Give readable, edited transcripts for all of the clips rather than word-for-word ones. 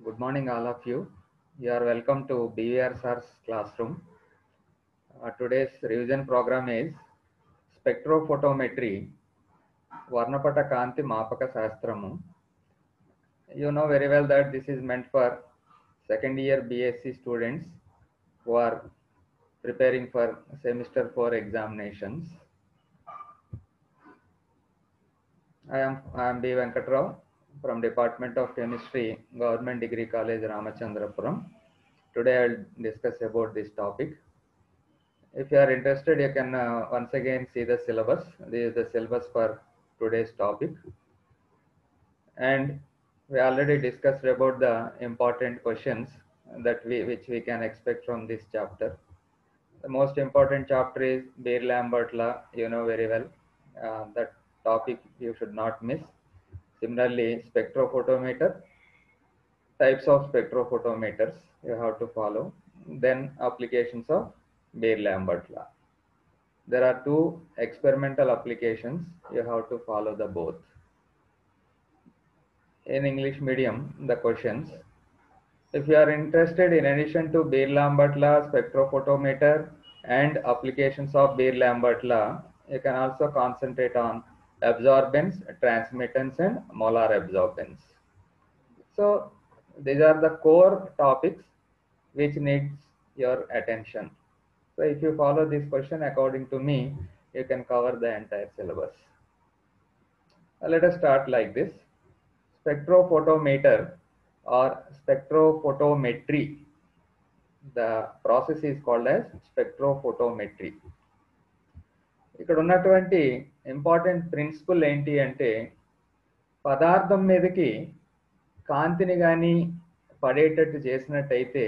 Good morning, all of you. You are welcome to BVR Sir's classroom. Today's revision program is Spectrophotometry, Varnapata Kanti Mapaka Shastramu. You know very well that this is meant for second year BSc students who are preparing for semester 4 examinations. I am B. Venkatrao from Department of Chemistry, Government Degree College, Ramachandrapuram. Today I will discuss about this topic. If you are interested, you can once again see the syllabus. This is the syllabus for today's topic. And we already discussed about the important questions that which we can expect from this chapter. The most important chapter is Beer-Lambert law, you know very well. That topic you should not miss. Similarly, spectrophotometer, types of spectrophotometers you have to follow. Then applications of Beer-Lambert law. There are two experimental applications. You have to follow the both. In English medium, the questions. If you are interested, in addition to Beer-Lambert law, spectrophotometer, and applications of Beer-Lambert law, you can also concentrate on absorbance, transmittance, and molar absorbance. So these are the core topics which needs your attention. So if you follow this question according to me, you can cover the entire syllabus. Let us start like this. Spectrophotometer or spectrophotometry. The process is called as spectrophotometry. ఇక్కడ ఉన్నటువంటి important principle ఏంటి అంటే పదార్థం మీదకి కాంతిని కానీ పడేటట్టు చేసినట్టయితే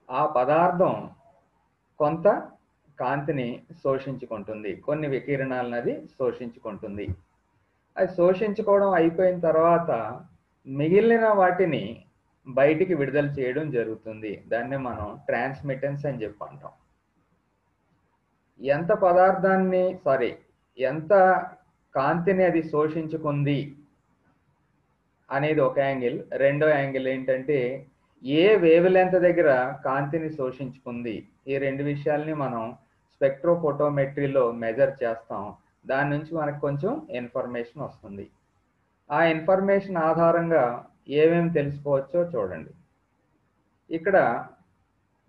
ఆ పదార్థం కొంత కాంతిని శోషించుకుంటుంది, కొన్ని వికిరణాలను అది శోషించుకుంటుంది. అది శోషించుకోవడం అయిపోయిన తర్వాత మిగిలిన వాటిని బయటికి విడుదల చేయడం జరుగుతుంది. దాన్ని మనం ట్రాన్స్మిటెన్స్ అని చెప్పి అంటాం. ఎంత కాంతిని అది శోషించుకుంది అనేది ఒక యాంగిల్. రెండో యాంగిల్ ఏంటంటే ఏ వేవ్ లెంత్ దగ్గర కాంతిని శోషించుకుంది. ఈ రెండు విషయాల్ని మనం స్పెక్ట్రోఫోటోమెట్రీలో మెజర్ చేస్తాం. దాని నుంచి మనకు కొంచెం ఇన్ఫర్మేషన్ వస్తుంది. ఆ ఇన్ఫర్మేషన్ ఆధారంగా ఏమేమి తెలుసుకోవచ్చో చూడండి. ఇక్కడ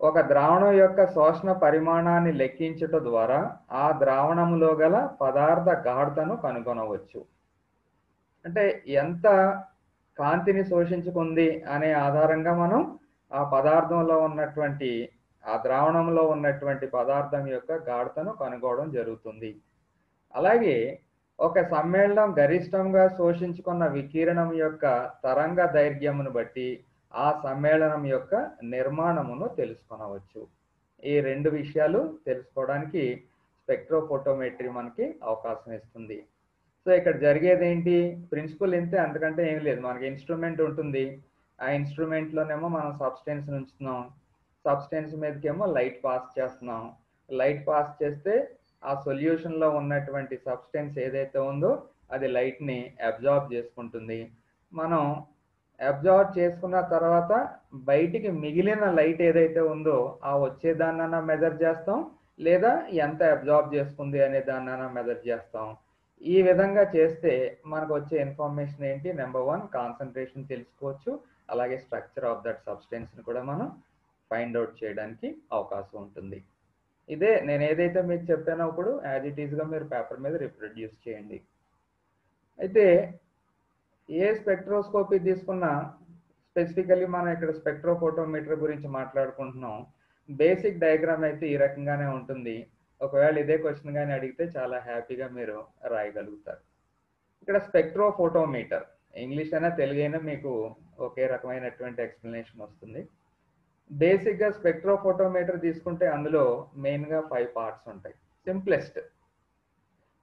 ఒక ద్రావణం యొక్క శోషణ పరిమాణాన్ని లెక్కించటం ద్వారా ఆ ద్రావణంలో గల పదార్థ గాఢతను కనుగొనవచ్చు. అంటే ఎంత కాంతిని శోషించుకుంది అనే ఆధారంగా మనం ఆ పదార్థంలో ఉన్నటువంటి ఆ ద్రావణంలో ఉన్నటువంటి పదార్థం యొక్క గాఢతను కనుగొనడం జరుగుతుంది. అలాగే ఒక సమ్మేళనం గరిష్టంగా శోషించుకున్న వికిరణం యొక్క తరంగ దైర్ఘ్యమును బట్టి ఆ సమ్మేళనం యొక్క నిర్మాణమును తెలుసుకొనవచ్చు. ఈ రెండు విషయాలు తెలుసుకోవడానికి స్పెక్ట్రోఫోటోమెట్రీ మనకి అవకాశం ఇస్తుంది. సో ఇక్కడ జరిగేది ఏంటి, ప్రిన్సిపల్ ఇంతే, అంతకంటే ఏం లేదు. మనకి ఇన్స్ట్రుమెంట్ ఉంటుంది. ఆ ఇన్స్ట్రుమెంట్లోనేమో మనం సబ్స్టెన్స్ ఉంచుతున్నాం. సబ్స్టెన్స్ మీదకేమో లైట్ పాస్ చేస్తున్నాం. లైట్ పాస్ చేస్తే ఆ సొల్యూషన్లో ఉన్నటువంటి సబ్స్టెన్స్ ఏదైతే ఉందో అది లైట్ని అబ్జార్బ్ చేసుకుంటుంది. మనం అబ్జార్బ్ చేసుకున్న తర్వాత బయటికి మిగిలిన లైట్ ఏదైతే ఉందో ఆ వచ్చేదాన్నైనా మెజర్ చేస్తాం, లేదా ఎంత అబ్జార్బ్ చేసుకుంది అనే దాన్నైనా మెజర్ చేస్తాం. ఈ విధంగా చేస్తే మనకు వచ్చే ఇన్ఫర్మేషన్ ఏంటి, నెంబర్ 1 కాన్సన్ట్రేషన్ తెలుసుకోవచ్చు. అలాగే స్ట్రక్చర్ ఆఫ్ దట్ సబ్స్టెన్స్ని కూడా మనం ఫైండ్ అవుట్ చేయడానికి అవకాశం ఉంటుంది. ఇదే నేను ఏదైతే మీకు చెప్పానో ఇప్పుడు యాజ్ ఇట్ ఈస్గా మీరు పేపర్ మీద రిప్రొడ్యూస్ చేయండి. అయితే ఏ స్పెక్ట్రోస్కోపీ తీసుకున్నా స్పెసిఫికల్లీ మనం ఇక్కడ స్పెక్ట్రోఫోటోమీటర్ గురించి మాట్లాడుకుంటున్నాం. బేసిక్ డయాగ్రామ్ అయితే ఈ రకంగానే ఉంటుంది. ఒకవేళ ఇదే క్వశ్చన్ కానీ అడిగితే చాలా హ్యాపీగా మీరు రాయగలుగుతారు. ఇక్కడ స్పెక్ట్రోఫోటోమీటర్ ఇంగ్లీష్ అయినా తెలుగు అయినా మీకు ఒకే రకమైనటువంటి ఎక్స్ప్లెనేషన్ వస్తుంది. బేసిక్గా స్పెక్ట్రోఫోటోమీటర్ తీసుకుంటే అందులో మెయిన్గా 5 పార్ట్స్ ఉంటాయి. సింప్లెస్ట్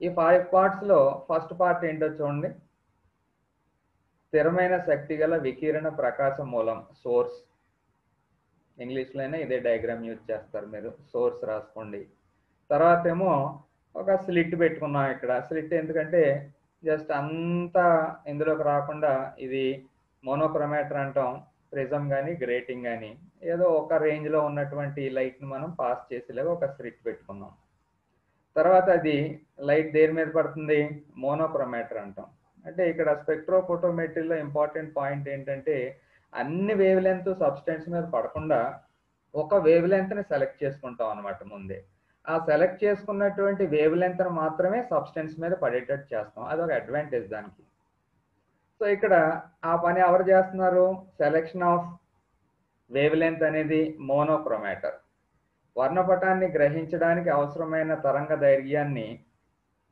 ఈ 5 పార్ట్స్లో ఫస్ట్ పార్ట్ ఏంటో చూడండి. స్థిరమైన శక్తి గల వికిరణ ప్రకాశ మూలం, సోర్స్. ఇంగ్లీష్లోనే ఇదే డయాగ్రామ్ యూజ్ చేస్తారు, మీరు సోర్స్ రాసుకోండి. తర్వాత ఏమో ఒక స్లిట్ పెట్టుకున్నాం. ఇక్కడ స్లిట్ ఎందుకంటే జస్ట్ అంతా ఇందులోకి రాకుండా ఇది మోనోక్రోమేటర్ అంటాం. ప్రిజం కానీ గ్రేటింగ్ కానీ ఏదో ఒక రేంజ్లో ఉన్నటువంటి లైట్ని మనం పాస్ చేసేలాగా ఒక స్లిట్ పెట్టుకున్నాం. తర్వాత అది లైట్ దేని మీద పడుతుంది? మోనోక్రోమాటర్ అంటాం. అంటే ఇక్కడ స్పెక్ట్రోఫోటోమెట్రీలో ఇంపార్టెంట్ పాయింట్ ఏంటంటే అన్ని వేవ్ లెంత్ సబ్స్టెన్స్ మీద పడకుండా ఒక వేవ్ లెంత్ని సెలెక్ట్ చేసుకుంటాం అనమాట ముందే. ఆ సెలెక్ట్ చేసుకున్నటువంటి వేవ్ లెంత్ని మాత్రమే సబ్స్టెన్స్ మీద పడేటట్టు చేస్తాం. అదొక అడ్వాంటేజ్ దానికి. సో ఇక్కడ ఆ పని ఎవరు చేస్తున్నారు? సెలెక్షన్ ఆఫ్ వేవ్ లెంత్ అనేది మోనోక్రోమాటర్. వర్ణపటాన్ని గ్రహించడానికి అవసరమైన తరంగ దైర్ఘ్యాన్ని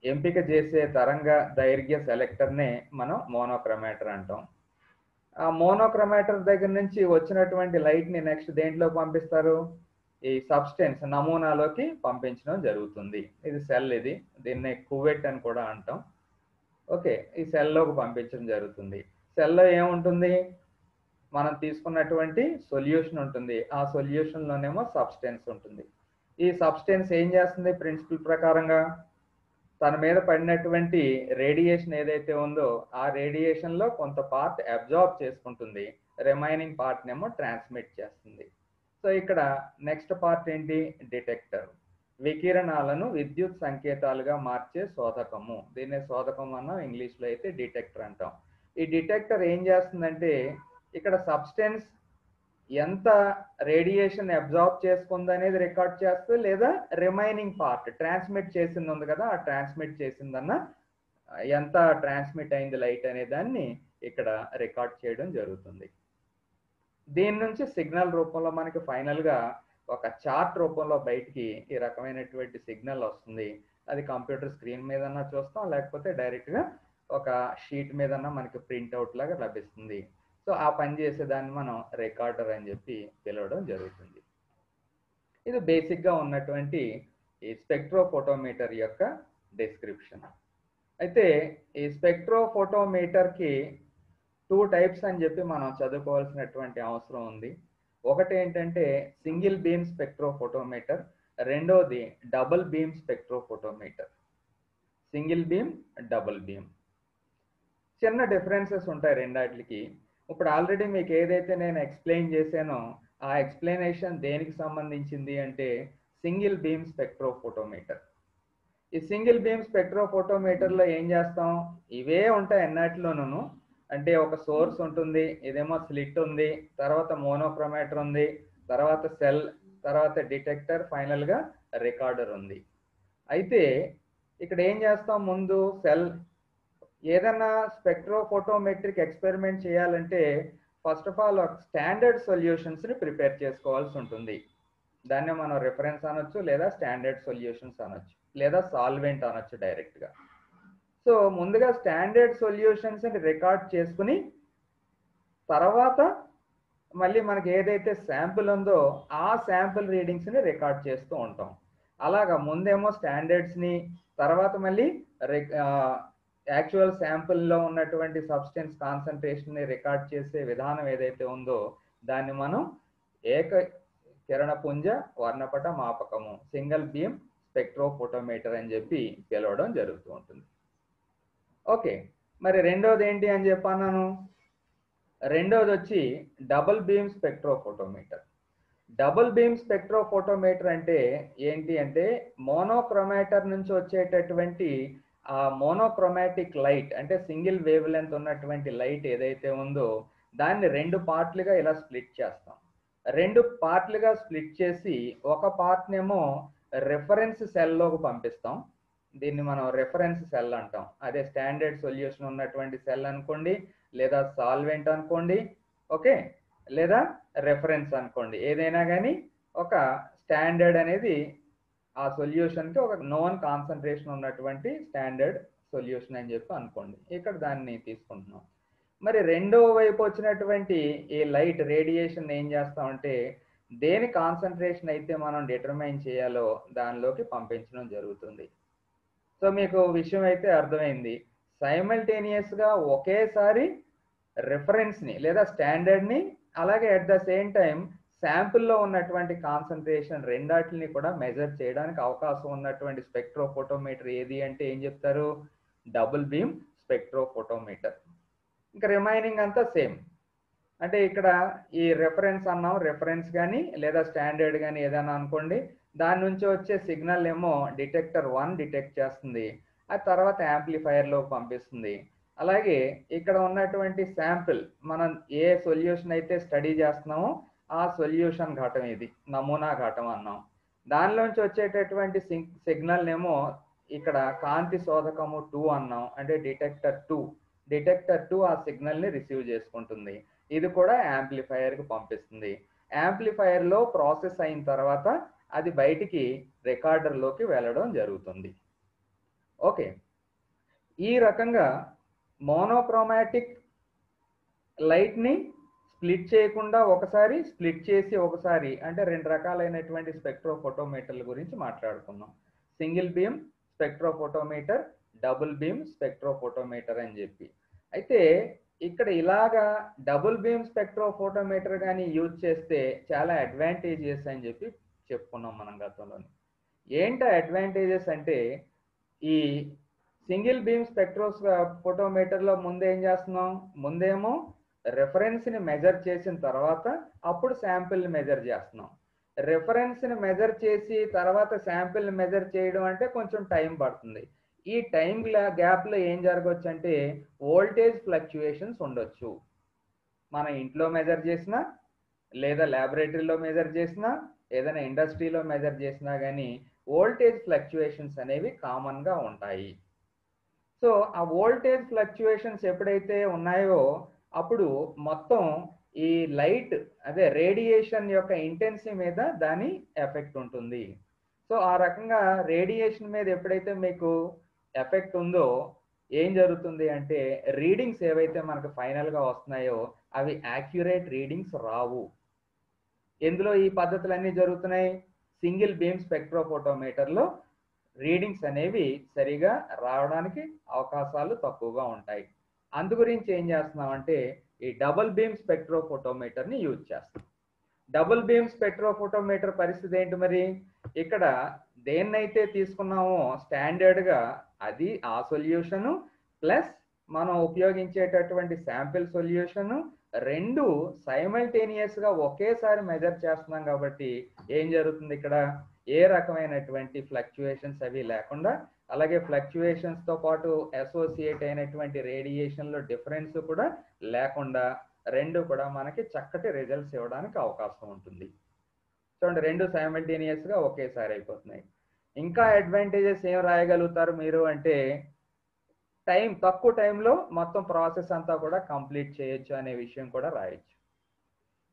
ఎంపిక చేసే తరంగ దైర్ఘ్య సెలెక్టర్నే మనం మోనోక్రోమాటర్ అంటాం. ఆ మోనోక్రోమాటర్ దగ్గర నుంచి వచ్చినటువంటి లైట్ని నెక్స్ట్ దేంట్లో పంపిస్తారు? ఈ సబ్స్టెన్స్ నమూనాలోకి పంపించడం జరుగుతుంది. ఇది సెల్, ఇది దీన్ని కువెట్ అని కూడా అంటాం. ఓకే, ఈ సెల్లోకి పంపించడం జరుగుతుంది. సెల్లో ఏముంటుంది? మనం తీసుకున్నటువంటి సొల్యూషన్ ఉంటుంది. ఆ సొల్యూషన్లోనేమో సబ్స్టెన్స్ ఉంటుంది. ఈ సబ్స్టెన్స్ ఏం చేస్తుంది? ప్రిన్సిపల్ ప్రకారంగా తన మీద పడినటువంటి రేడియేషన్ ఏదైతే ఉందో ఆ రేడియేషన్లో కొంత పార్ట్ అబ్జార్బ్ చేసుకుంటుంది, రిమైనింగ్ పార్ట్నేమో ట్రాన్స్మిట్ చేస్తుంది. సో ఇక్కడ నెక్స్ట్ పార్ట్ ఏంటి? డిటెక్టర్. వికిరణాలను విద్యుత్ సంకేతాలుగా మార్చే శోధకము. దీన్నే శోధకం అన్నాం, ఇంగ్లీష్లో అయితే డిటెక్టర్ అంటాం. ఈ డిటెక్టర్ ఏం చేస్తుందంటే ఇక్కడ సబ్స్టెన్స్ ఎంత రేడియేషన్ అబ్జార్బ్ చేసుకుంది అనేది రికార్డ్ చేస్తుంది, లేదా రిమైనింగ్ పార్ట్ ట్రాన్స్మిట్ చేసింది ఉంది కదా, ఆ ట్రాన్స్మిట్ చేసిందన్న ఎంత ట్రాన్స్మిట్ అయింది లైట్ అనే దాన్ని ఇక్కడ రికార్డ్ చేయడం జరుగుతుంది. దీని నుంచి సిగ్నల్ రూపంలో మనకి ఫైనల్గా ఒక చార్ట్ రూపంలో బయటికి ఈ రకమైనటువంటి సిగ్నల్ వస్తుంది. అది కంప్యూటర్ స్క్రీన్ మీదన్నా చూస్తాం, లేకపోతే డైరెక్ట్గా ఒక షీట్ మీదన్నా మనకి ప్రింట్అవుట్ లాగా లభిస్తుంది. సో ఆ పని చేసేదాన్ని మనం రికార్డర్ అని చెప్పి పిలవడం జరుగుతుంది. ఇది బేసిక్గా ఉన్నటువంటి ఈ స్పెక్ట్రోఫోటోమీటర్ యొక్క డిస్క్రిప్షన్. అయితే ఈ స్పెక్ట్రోఫోటోమీటర్కి 2 టైప్స్ అని చెప్పి మనం చదువుకోవాల్సినటువంటి అవసరం ఉంది. ఒకటి ఏంటంటే సింగిల్ బీమ్ స్పెక్ట్రోఫోటోమీటర్, రెండోది double beam spectrophotometer. Single beam, double beam, చిన్న డిఫరెన్సెస్ ఉంటాయి రెండాటికి. ఇప్పుడు ఆల్రెడీ మీకు ఏదైతే నేను ఎక్స్ప్లెయిన్ చేశానో ఆ ఎక్స్ప్లెనేషన్ దేనికి సంబంధించింది అంటే సింగిల్ బీమ్ స్పెక్ట్రోఫోటోమీటర్. ఈ సింగిల్ బీమ్ స్పెక్ట్రోఫోటోమీటర్లో ఏం చేస్తాం? ఇవే ఉంటాయి అన్నిటిలోనూ. అంటే ఒక సోర్స్ ఉంటుంది, ఇదేమో స్లిట్ ఉంది, తర్వాత మోనోక్రోమాటర్ ఉంది, తర్వాత సెల్, తర్వాత డిటెక్టర్, ఫైనల్గా రికార్డర్ ఉంది. అయితే ఇక్కడ ఏం చేస్తాం? ముందు సెల్ ఏదైనా స్పెక్ట్రోఫోటోమెట్రిక్ ఎక్స్పెరిమెంట్ చేయాలంటే ఫస్ట్ ఆఫ్ ఆల్ స్టాండర్డ్ సొల్యూషన్స్ని ప్రిపేర్ చేసుకోవాల్సి ఉంటుంది. దాన్ని మనం రిఫరెన్స్ అనొచ్చు, లేదా స్టాండర్డ్ సొల్యూషన్స్ అనొచ్చు, లేదా సాల్వెంట్ అనొచ్చు డైరెక్ట్గా. సో ముందుగా స్టాండర్డ్ సొల్యూషన్స్ని రికార్డ్ చేసుకుని తర్వాత మళ్ళీ మనకి ఏదైతే శాంపుల్ ఉందో ఆ శాంపుల్ రీడింగ్స్ని రికార్డ్ చేస్తూ ఉంటాం. అలాగా ముందేమో స్టాండర్డ్స్ని, తర్వాత మళ్ళీ యాక్చువల్ శాంపుల్లో ఉన్నటువంటి సబ్స్టెన్స్ కాన్సన్ట్రేషన్ని రికార్డ్ చేసే విధానం ఏదైతే ఉందో దాన్ని మనం ఏక కిరణపుంజ వర్ణపట మాపకము, సింగిల్ బీమ్ స్పెక్ట్రోఫోటోమీటర్ అని చెప్పి పిలవడం జరుగుతూ ఉంటుంది. ఓకే, మరి రెండోది ఏంటి అని చెప్పన్నాను? రెండోది వచ్చి double beam spectrophotometer. Double beam spectrophotometer అంటే ఏంటి అంటే మోనోక్రోమాటర్ నుంచి వచ్చేటటువంటి ఆ మోనోక్రోమాటిక్ లైట్, అంటే సింగిల్ వేవ్ లెంత్ ఉన్నటువంటి లైట్ ఏదైతే ఉందో దాన్ని 2 పార్ట్లుగా ఇలా స్ప్లిట్ చేస్తాం. 2 పార్ట్లుగా స్ప్లిట్ చేసి ఒక పార్ట్నేమో రిఫరెన్స్ సెల్లోకి పంపిస్తాం. దీన్ని మనం రిఫరెన్స్ సెల్ అంటాం. అదే స్టాండర్డ్ సొల్యూషన్ ఉన్నటువంటి సెల్ అనుకోండి, లేదా సాల్వెంట్ అనుకోండి, ఓకే, లేదా రెఫరెన్స్ అనుకోండి. ఏదైనా కానీ ఒక స్టాండర్డ్ అనేది ఆ సొల్యూషన్కి ఒక నోన్ కాన్సన్ట్రేషన్ ఉన్నటువంటి స్టాండర్డ్ సొల్యూషన్ అని చెప్పి అనుకోండి. ఇక్కడ దాన్ని తీసుకుంటున్నాం. మరి రెండో వైపు వచ్చినటువంటి ఈ లైట్ రేడియేషన్ ఏం చేస్తామంటే దేని కాన్సన్ట్రేషన్ అయితే మనం డిటర్మైన్ చేయాలో దానిలోకి పంపించడం జరుగుతుంది. సో మీకు విషయం అయితే అర్థమైంది. సైమల్టేనియస్గా ఒకేసారి రిఫరెన్స్ని లేదా స్టాండర్డ్ని, అలాగే అట్ ద సేమ్ టైం శాంపుల్లో ఉన్నటువంటి కాన్సన్ట్రేషన్ రెండాటిని కూడా మెజర్ చేయడానికి అవకాశం ఉన్నటువంటి స్పెక్ట్రోఫోటోమీటర్ ఏది అంటే ఏం చెప్తారు? Double beam spectrophotometer. ఇంకా రిమైనింగ్ అంతా సేమ్. అంటే ఇక్కడ ఈ రెఫరెన్స్ అన్నాం, రెఫరెన్స్ కానీ లేదా స్టాండర్డ్ కానీ ఏదైనా అనుకోండి, దాని నుంచి వచ్చే సిగ్నల్ ఏమో డిటెక్టర్ 1 డిటెక్ట్ చేస్తుంది, ఆ తర్వాత యాంప్లిఫైయర్లో పంపిస్తుంది. అలాగే ఇక్కడ ఉన్నటువంటి శాంపిల్, మనం ఏ సొల్యూషన్ అయితే స్టడీ చేస్తున్నామో ఆ సొల్యూషన్ ఘటం ఇది, నమూనా ఘటం అన్నాం. దానిలోంచి వచ్చేటటువంటి సిగ్నల్ ఏమో ఇక్కడ కాంతి శోధకము 2 అన్నాం, అంటే డిటెక్టర్ 2. డిటెక్టర్ 2 ఆ సిగ్నల్ని రిసీవ్ చేసుకుంటుంది, ఇది కూడా యాంప్లిఫైయర్కి పంపిస్తుంది. యాంప్లిఫైయర్లో ప్రాసెస్ అయిన తర్వాత అది బయటికి రికార్డర్లోకి వెళ్ళడం జరుగుతుంది. ఓకే, ఈ రకంగా మోనోక్రోమాటిక్ లైట్ని స్ప్లిట్ చేయకుండా ఒకసారి, స్ప్లిట్ చేసి ఒకసారి, అంటే 2 రకాలైనటువంటి స్పెక్ట్రోఫోటోమీటర్ల గురించి మాట్లాడుకున్నాం. Single beam spectrophotometer, double beam spectrophotometer అని చెప్పి. అయితే ఇక్కడ ఇలాగా డబుల్ బీమ్ స్పెక్ట్రోఫోటోమీటర్ కానీ యూజ్ చేస్తే చాలా అడ్వాంటేజెస్ అని చెప్పి చెప్పుకున్నాం మనం గతంలోని. ఏంటి అడ్వాంటేజెస్ అంటే, ఈ సింగిల్ బీమ్ స్పెక్ట్రోఫోటోమీటర్లో ముందు ఏం చేస్తున్నాం, ముందేమో రెఫరెన్స్ని మెజర్ చేసిన తర్వాత అప్పుడు శాంపిల్ని మెజర్ చేస్తున్నాం. రెఫరెన్స్ని మెజర్ చేసి తర్వాత శాంపిల్ని మెజర్ చేయడం అంటే కొంచెం టైం పడుతుంది. ఈ టైం గ్యాప్లో ఏం జరగవచ్చు అంటే వోల్టేజ్ ఫ్లక్చుయేషన్స్ ఉండొచ్చు. మన ఇంట్లో మెజర్ చేసినా, లేదా ల్యాబొరేటరీలో మెజర్ చేసినా, ఏదైనా ఇండస్ట్రీలో మెజర్ చేసినా కానీ వోల్టేజ్ ఫ్లక్చుయేషన్స్ అనేవి కామన్గా ఉంటాయి. సో ఆ వోల్టేజ్ ఫ్లక్చుయేషన్స్ ఎప్పుడైతే ఉన్నాయో అప్పుడు మొత్తం ఈ లైట్, అదే రేడియేషన్ యొక్క ఇంటెన్సిటీ మీద దాని ఎఫెక్ట్ ఉంటుంది. సో ఆ రకంగా రేడియేషన్ మీద ఎప్పుడైతే మీకు ఎఫెక్ట్ ఉందో ఏం జరుగుతుంది అంటే రీడింగ్స్ ఏవైతే మనకు ఫైనల్గా వస్తున్నాయో అవి యాక్యురేట్ రీడింగ్స్ రావు. ఎందులో ఈ పద్ధతులన్నీ జరుగుతున్నాయి, సింగిల్ బీమ్ స్పెక్ట్రోఫోటోమీటర్లో రీడింగ్స్ అనేవి సరిగా రావడానికి అవకాశాలు తక్కువగా ఉంటాయి. అందు గురించి ఏం చేస్తున్నామంటే ఈ డబుల్ బీమ్ స్పెక్ట్రోఫోటోమీటర్ని యూజ్ చేస్తాం. డబుల్ బీమ్ స్పెక్ట్రోఫోటోమీటర్ పరిస్థితి ఏంటి మరి, ఇక్కడ దేన్నైతే తీసుకున్నామో స్టాండర్డ్గా అది ఆ సొల్యూషను ప్లస్ మనం ఉపయోగించేటటువంటి శాంపిల్ సొల్యూషను రెండు సైమల్టేనియస్గా ఒకేసారి మెజర్ చేస్తున్నాం కాబట్టి ఏం జరుగుతుంది, ఇక్కడ ఏ రకమైనటువంటి ఫ్లక్చుయేషన్స్ అవి లేకుండా, అలాగే ఫ్లక్చుయేషన్స్తో పాటు అసోసియేట్ అయినటువంటి రేడియేషన్లో డిఫరెన్స్ కూడా లేకుండా రెండు కూడా మనకి చక్కటి రిజల్ట్స్ ఇవ్వడానికి అవకాశం ఉంటుంది. చూడండి, రెండు సైమల్టేనియస్గా ఒకేసారి అయిపోతున్నాయి. ఇంకా అడ్వాంటేజెస్ ఏం రాయగలుగుతారు మీరు అంటే, తక్కువ టైంలో మొత్తం ప్రాసెస్ అంతా కూడా కంప్లీట్ చేయొచ్చు అనే విషయం కూడా రాయొచ్చు.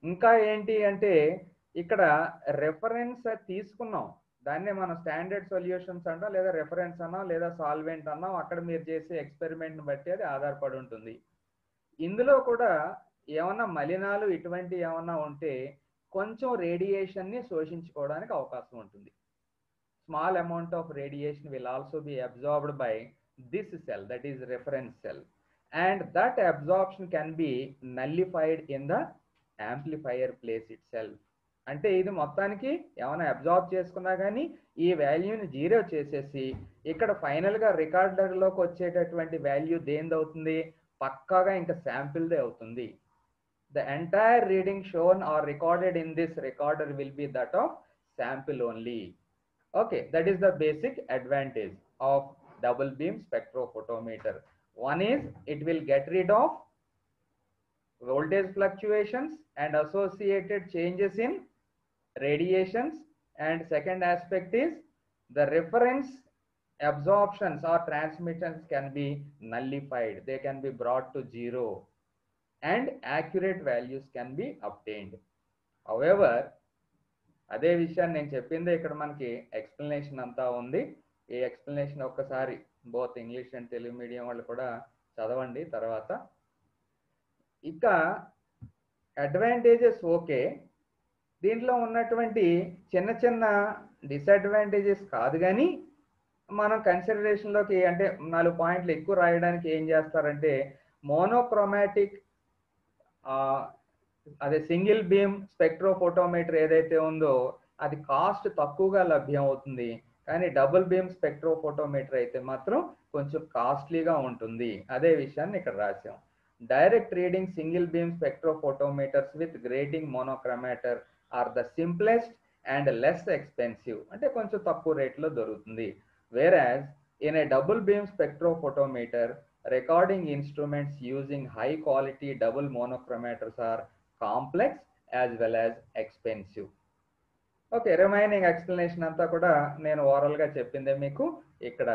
ఇంకా ఏంటి అంటే ఇక్కడ రెఫరెన్స్ తీసుకున్నాం, దాన్నే మనం స్టాండర్డ్ సొల్యూషన్స్ అంటాం, లేదా రెఫరెన్స్ అన్నాం, లేదా సాల్వెంట్ అన్నాం. అక్కడ మీరు చేసే ఎక్స్పెరిమెంట్ని బట్టి అది ఆధారపడి ఉంటుంది. ఇందులో కూడా ఏమన్నా మలినాలు ఇటువంటి ఏమన్నా ఉంటే కొంచెం రేడియేషన్ని శోషించుకోవడానికి అవకాశం ఉంటుంది. Small amount of radiation will also be absorbed by this cell, that is reference cell, and that absorption can be nullified in the amplifier place it self. అంటే ఇది మొత్తానికి ఏమైనా అబ్జార్బ్ చేసుకున్నా కానీ ఈ వాల్యూని 0 చేసేసి ఇక్కడ ఫైనల్గా రికార్డర్లోకి వచ్చేటటువంటి వాల్యూ దేనిది అవుతుంది, పక్కాగా ఇంకా శాంపిల్దే అవుతుంది. The entire reading shown or recorded in this recorder will be that of sample only. Okay, that is the basic advantage of double beam spectrophotometer. One is it will get rid of voltage fluctuations and associated changes in radiations, and second aspect is the reference absorptions or transmittance can be nullified, they can be brought to 0 and accurate values can be obtained. However, అదే విషయాన్ని నేను చెప్పిందే ఇక్కడ మనకి explanation అంతా ఉంది. ఈ explanation ఒక్కసారి both English and Telugu medium వాళ్ళు కూడా చదవండి. తర్వాత ఇక అడ్వాంటేజెస్ ఓకే, దీంట్లో ఉన్నటువంటి చిన్న చిన్న డిసడ్వాంటేజెస్ కాదు, కానీ మనం కన్సిడరేషన్లోకి అంటే 4 పాయింట్లు ఎక్కువ రాయడానికి ఏం చేస్తారంటే, మోనోక్రోమాటిక్ అదే సింగిల్ బీమ్ స్పెక్ట్రోఫోటోమీటర్ ఏదైతే ఉందో అది కాస్ట్ తక్కువగా లభ్యం అవుతుంది, కానీ డబుల్ బీమ్ స్పెక్ట్రోఫోటోమీటర్ అయితే మాత్రం కొంచెం కాస్ట్లీగా ఉంటుంది. అదే విషయాన్ని ఇక్కడ రాసాం. Direct reading single beam spectrophotometers with grating monochromator are the simplest and less expensive. అంటే కొంచెం తక్కువ రేట్లో దొరుకుతుంది. Whereas in a double beam spectrophotometer, recording instruments using high quality double monochromators are complex as well as expensive. Okay, remaining explanation అంతా కూడా నేను ఓవరాల్గా చెప్పిందే మీకు ఇక్కడ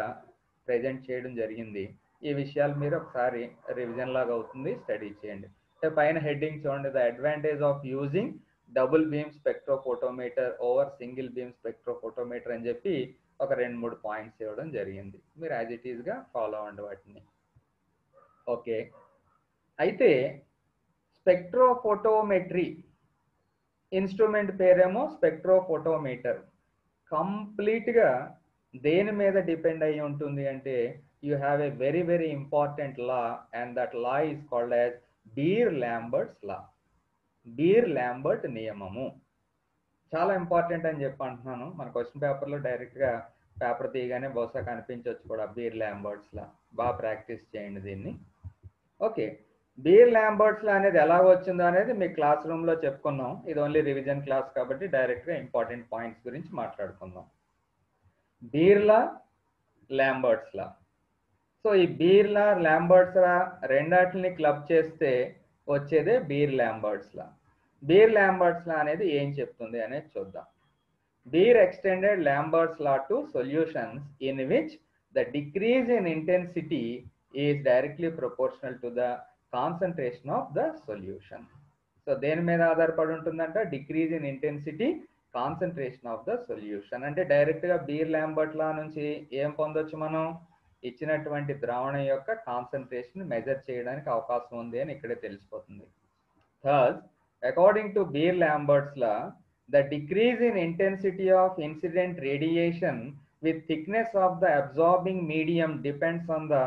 ప్రెజెంట్ చేయడం జరిగింది. ఈ విషయాలు మీరు ఒకసారి రివిజన్ లాగా అవుతుంది, స్టడీ చేయండి. అంటే పైన హెడ్డింగ్ చూడండి, the advantage of using double beam spectrophotometer over single beam spectrophotometer అని చెప్పి ఒక 2-3 పాయింట్స్ ఇవ్వడం జరిగింది. మీరు యాజ్ ఇట్ ఈస్గా ఫాలో అవ్వండి వాటిని. ఓకే, అయితే స్పెక్ట్రోఫోటోమెట్రీ ఇన్స్ట్రుమెంట్ పేరేమో స్పెక్ట్రోఫోటోమీటర్. కంప్లీట్గా దేని మీద డిపెండ్ అయ్యి ఉంటుంది అంటే you have a very very important law, and that law is called as beer-Lambert's law. Beer-Lambert నియమము చాలా ఇంపార్టెంట్ అని చెప్పి అంటున్నాను. మన క్వశ్చన్ పేపర్లో డైరెక్ట్గా పేపర్ తీయగానే బహుశా కనిపించవచ్చు కూడా బీర్-లాంబర్ట్స్ లా. బాగా ప్రాక్టీస్ చేయండి దీన్ని. ఓకే, బీర్-లాంబర్ట్స్ లా అనేది ఎలా వచ్చిందో అనేది మీ క్లాస్ రూమ్లో చెప్పుకున్నాం. ఇది ఓన్లీ రివిజన్ క్లాస్ కాబట్టి డైరెక్ట్గా ఇంపార్టెంట్ పాయింట్స్ గురించి మాట్లాడుకుందాం. బీర్-లా, లాంబర్ట్స్ లా. సో ఈ బీర్-లా, లాంబర్ట్స్ లా రెండాటిని క్లబ్ చేస్తే వచ్చేదే బీర్-లాంబర్ట్స్ లా. బీర్-లాంబర్ట్స్ లా అనేది ఏం చెప్తుంది అనేది చూద్దాం. Beer extended Lambert's law to solutions in which the decrease in intensity is directly proportional to the concentration of the solution. So దేని మీద ఆధారపడి ఉంటుందంట, decrease in intensity, concentration of the solution. అంటే డైరెక్ట్గా బీర్-లాంబర్ట్ లా నుంచి ఏం పొందొచ్చు మనం, ఇచ్చినటువంటి ద్రావణం యొక్క కాన్సన్ట్రేషన్ మెజర్ చేయడానికి అవకాశం ఉంది అని ఇక్కడే తెలిసిపోతుంది. Thus, according to Beer-Lambert's law, the decrease in intensity of incident radiation with thickness of the absorbing medium depends on the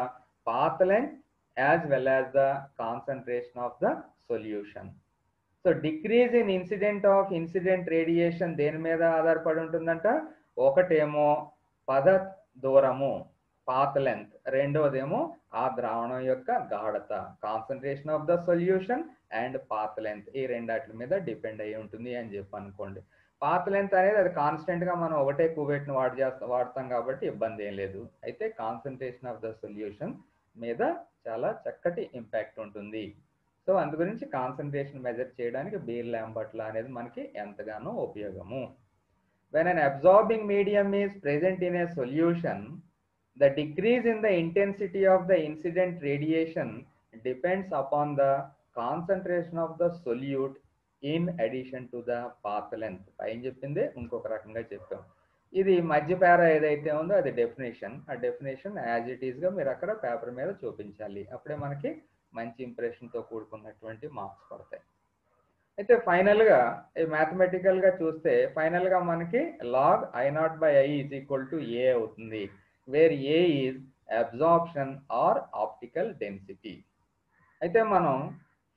path length as well as the concentration of the solution. So decrease in incident radiation దేని మీద ఆధారపడి ఉంటుందంట, ఒకటేమో పద దూరము path length, రెండోదేమో ఆ ద్రావణం యొక్క గాఢత concentration of the solution and path length, ఈ రెండాటి మీద డిపెండ్ అయ్యి ఉంటుంది అని చెప్పి అనుకోండి. పాత్ లెంత్ అనేది అది కాన్స్టెంట్గా మనం ఒకటే కువెట్ను వాడతాం కాబట్టి ఇబ్బంది ఏం లేదు. అయితే కాన్సన్ట్రేషన్ ఆఫ్ ద సొల్యూషన్ మీద చాలా చక్కటి ఇంపాక్ట్ ఉంటుంది. సో అందు గురించి కాన్సన్ట్రేషన్ మెజర్ చేయడానికి బీర్-లాంబర్ట్ లా అనేది మనకి ఎంతగానో ఉపయోగము. When an absorbing medium is present in a solution, the decrease in the intensity of the incident radiation depends upon the concentration of the solute in addition to the path length. పైన చెప్పిందే ఇంకొక రకంగా చెప్పాం. ఇది మధ్య పేర ఏదైతే ఉందో అది డెఫినేషన్. ఆ డెఫినేషన్ యాజ్ ఇట్ ఈస్గా మీరు అక్కడ పేపర్ మీద చూపించాలి. అప్పుడే మనకి మంచి ఇంప్రెషన్తో కూడుకున్నటువంటి మార్క్స్ పడతాయి. అయితే ఫైనల్గా మ్యాథమెటికల్గా చూస్తే ఫైనల్గా మనకి log I0/I is equal to A అవుతుంది, where A is absorption or optical density. అయితే మనం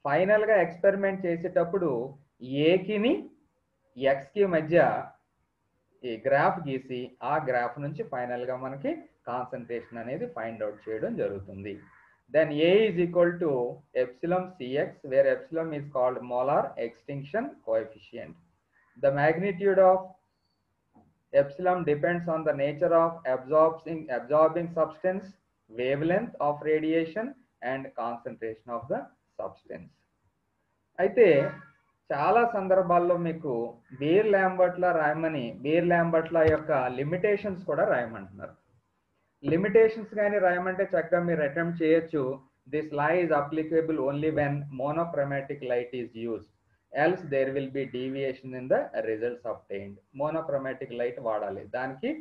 ఫైనల్గా ఎక్స్పెరిమెంట్ చేసేటప్పుడు ఏకిని ఎక్స్కి మధ్య ఈ గ్రాఫ్ గీసి ఆ గ్రాఫ్ నుంచి ఫైనల్గా మనకి కాన్సన్ట్రేషన్ అనేది ఫైండ్ అవుట్ చేయడం జరుగుతుంది. Then A is equal to epsilon Cx, where epsilon is called molar extinction coefficient. The magnitude of epsilon depends on the nature of absorbing substance, wavelength of radiation and concentration of the substance. అయితే చాలా సందర్భాల్లో మీకు beer-Lambert లా రాయమని beer-Lambert లా యొక్క limitations కూడా రాయమంటున్నారు. Limitations కానీ రాయమంటే చక్కగా మీరు అటెంప్ట్ చేయొచ్చు. This law is applicable only when monochromatic light is used, else there will be deviation in the results obtained. Monochromatic light వాడాలి, దానికి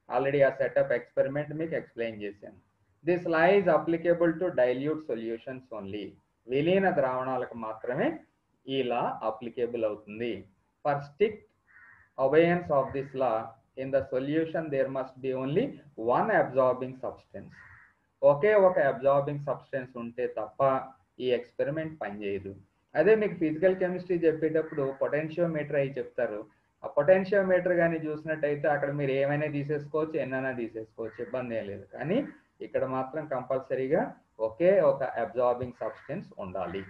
ఆల్రెడీ ఆ సెటప్ ఎక్స్పెరిమెంట్ మీకు ఎక్స్ప్లెయిన్ చేశాను. This law is applicable to dilute solutions only. విలీన ద్రావణాలకు మాత్రమే ఈ law applicable అవుతుంది. For strict obeyance of this law, in the solution there must be only one absorbing substance. ఒకే ఒక అబ్జార్బింగ్ సబ్స్టెన్స్ ఉంటే తప్ప ఈ ఎక్స్పెరిమెంట్ పనిచేయదు. అదే మీకు ఫిజికల్ కెమిస్ట్రీ చెప్పేటప్పుడు పొటెన్షియోమీటర్ అయి చెప్తారు. ఆ పొటెన్షియోమీటర్ కానీ చూసినట్టయితే అక్కడ మీరు ఏమైనా తీసేసుకోవచ్చు, ఎన్నైనా తీసేసుకోవచ్చు, ఇబ్బంది ఏం లేదు. కానీ ఇక్కడ మాత్రం కంపల్సరీగా ఒకే ఒక అబ్జార్బింగ్ సబ్స్టెన్స్ ఉండాలి.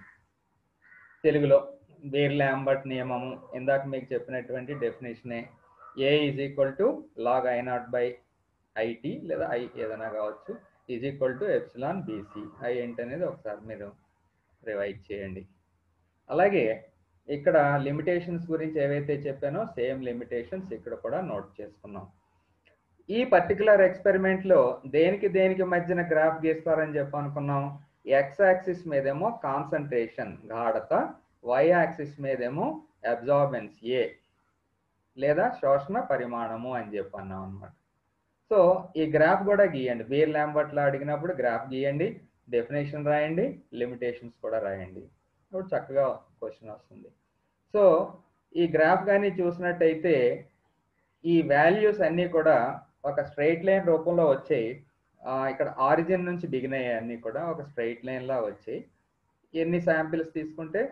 తెలుగులో బీర్ లాంబర్ట్ నియమము ఇందాక మీకు చెప్పినటువంటి డెఫినేషనే. A is equal to log I0 by IT లేదా ఐ ఏదైనా కావచ్చు is equal to epsilon BC. I ఏంటి అనేది ఒకసారి మీరు రివైజ్ చేయండి. అలాగే ఇక్కడ లిమిటేషన్స్ గురించి ఏవైతే చెప్పానో సేమ్ లిమిటేషన్స్ ఇక్కడ కూడా నోట్ చేసుకున్నాం. ఈ పర్టికులర్ ఎక్స్పెరిమెంట్లో దేనికి మధ్యన గ్రాఫ్ గీస్తారని చెప్పి అనుకున్నాం. ఎక్స్ యాక్సిస్ మీదేమో కాన్సన్ట్రేషన్ గాఢత, వై యాక్సిస్ మీదేమో అబ్జార్బెన్స్ ఏ లేదా శోషణ పరిమాణము అని చెప్పి అన్నాం అనమాట. సో ఈ గ్రాఫ్ కూడా గీయండి. బీర్ లాంబర్ట్లో అడిగినప్పుడు గ్రాఫ్ గీయండి, డెఫినేషన్ రాయండి, లిమిటేషన్స్ కూడా రాయండి. ఇప్పుడు చక్కగా క్వశ్చన్ వస్తుంది. సో ఈ గ్రాఫ్ కానీ చూసినట్టయితే ఈ వాల్యూస్ అన్నీ కూడా ఒక స్ట్రైట్ లైన్ రూపంలో వచ్చాయి. ఇక్కడ ఆరిజిన్ నుంచి బిగిన్ అయ్యాయి అన్నీ కూడా ఒక స్ట్రైట్ లైన్లా వచ్చాయి. ఎన్ని శాంపిల్స్ తీసుకుంటే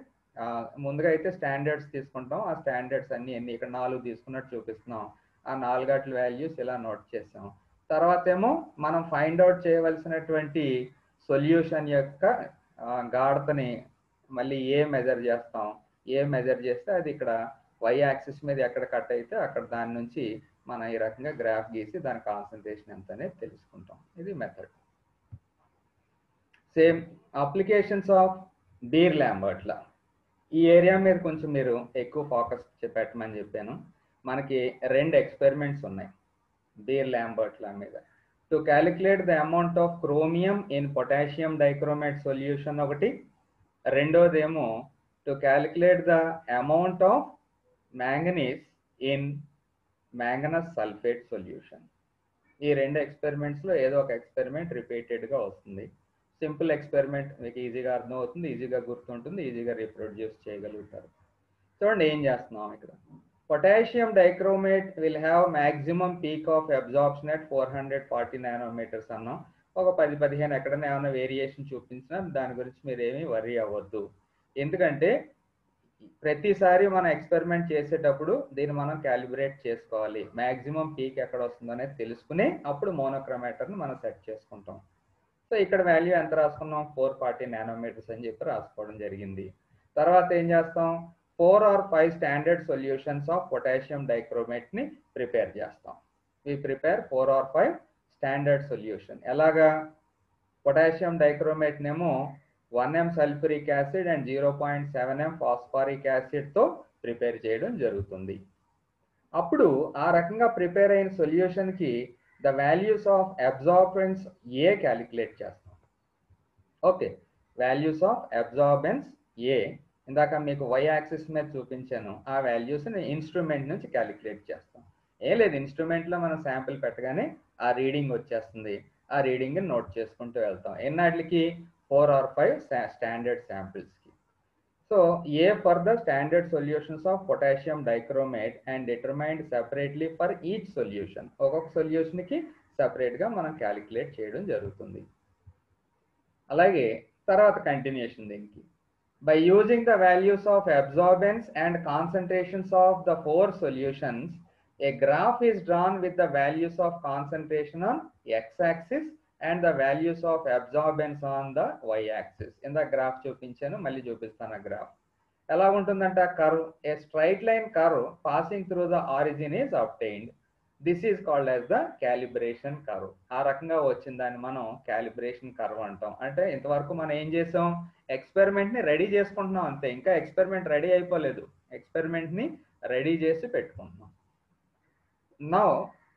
ముందుగా అయితే స్టాండర్డ్స్ తీసుకుంటాం. ఆ స్టాండర్డ్స్ ఎన్ని ఇక్కడ 4 తీసుకున్నట్టు చూపిస్తున్నాం. ఆ 4 వాల్యూస్ ఇలా నోట్ చేసాం. తర్వాత ఏమో మనం ఫైండ్ అవుట్ చేయవలసినటువంటి సొల్యూషన్ యొక్క గాఢతని మళ్ళీ ఏ మెజర్ చేస్తాం. ఏ మెజర్ చేస్తే అది ఇక్కడ వై యాక్సిస్ మీద ఎక్కడ కట్ అయితే అక్కడ దాని నుంచి మనం ఈ రకంగా గ్రాఫ్ గీసి దాని కాన్సన్ట్రేషన్ ఎంత అనేది తెలుసుకుంటాం. ఇది method. Same applications of Beer Lambert law ఈ ఏరియా మీద కొంచెం మీరు ఎక్కువ ఫోకస్ పెట్టమని చెప్పాను. మనకి 2 ఎక్స్పెరిమెంట్స్ ఉన్నాయి బీర్ లాంబర్ట్లా మీద. To calculate the amount of chromium in potassium dichromate solution ఒకటి, రెండోదేమో to calculate the amount of manganese in manganous sulphate solution. ఈ 2 ఎక్స్పెరిమెంట్స్లో ఏదో ఒక ఎక్స్పెరిమెంట్ రిపీటెడ్గా వస్తుంది. సింపుల్ ఎక్స్పెరిమెంట్, మీకు ఈజీగా అర్థమవుతుంది, ఈజీగా గుర్తుంటుంది, ఈజీగా రీప్రొడ్యూస్ చేయగలుగుతారు. చూడండి ఏం చేస్తున్నాం ఇక్కడ. Potassium dichromate will have maximum peak of absorption at 440 nanometres అన్నాం. ఒక 10-15 ఎక్కడైనా ఏమైనా వేరియేషన్ చూపించినా దాని గురించి మీరు ఏమీ వరీ అవ్వద్దు. ఎందుకంటే ప్రతిసారి మనం ఎక్స్పెరిమెంట్ చేసేటప్పుడు దీన్ని మనం క్యాలిబ్రేట్ చేసుకోవాలి. మ్యాక్సిమం పీక్ ఎక్కడ వస్తుందనేది తెలుసుకుని అప్పుడు మోనోక్రోమేటర్ని మనం సెట్ చేసుకుంటాం. సో ఇక్కడ వాల్యూ ఎంత రాసుకున్నాం, 440 నానోమీటర్స్ అని చెప్పి రాసుకోవడం జరిగింది. తర్వాత ఏం చేస్తాం, 4 or 5 standard solutions of potassium డైక్రోమేట్ని ప్రిపేర్ చేస్తాం. We prepare 4 or 5 standard solution. ఎలాగా, పొటాషియం డైక్రోమేట్నేమో 1m sulphuric acid and 0.7m phosphoric యాసిడ్తో ప్రిపేర్ చేయడం జరుగుతుంది. అప్పుడు ఆ రకంగా ప్రిపేర్ అయిన సొల్యూషన్కి the values of absorbance A calculate చేస్తాం. Okay, values of absorbance A ఇందాక మీకు వై యాక్సిస్ మీద చూపించాను. ఆ వాల్యూస్ని ఇన్స్ట్రుమెంట్ నుంచి క్యాలిక్యులేట్ చేస్తాం. ఏం లేదు, ఇన్స్ట్రుమెంట్లో మనం శాంపిల్ పెట్టగానే ఆ రీడింగ్ వచ్చేస్తుంది. ఆ రీడింగ్ని నోట్ చేసుకుంటూ వెళ్తాం. ఎన్నాటికి, 4 or 5 స్టాండర్డ్ శాంపిల్స్కి. So A for the standard solutions of potassium dichromate and determined separately for each solution. ఒక్కొక్క సొల్యూషన్కి సపరేట్గా మనం క్యాలిక్యులేట్ చేయడం జరుగుతుంది. అలాగే తర్వాత కంటిన్యూషన్ దీనికి. By using the values of absorbance and concentrations of the 4 solutions, a graph is drawn with the values of concentration on x-axis and the values of absorbance on the y-axis. In the graph చూపించాను, మళ్ళీ చూపిస్తాను. ఆ graph ఎలా ఉంటుందంటే, curve, a straight line curve passing through the origin is obtained. This is called as the calibration curve. ఆ రకంగా వచ్చిన దాన్ని మనం క్యాలిబ్రేషన్ కర్వ్ అంటాం. అంటే ఇంతవరకు మనం ఏం చేసాం, ఎక్స్పెరిమెంట్ని రెడీ చేసుకుంటున్నాం అంతే. ఇంకా ఎక్స్పెరిమెంట్ రెడీ అయిపోలేదు, ఎక్స్పెరిమెంట్ని రెడీ చేసి పెట్టుకుంటున్నాం. Now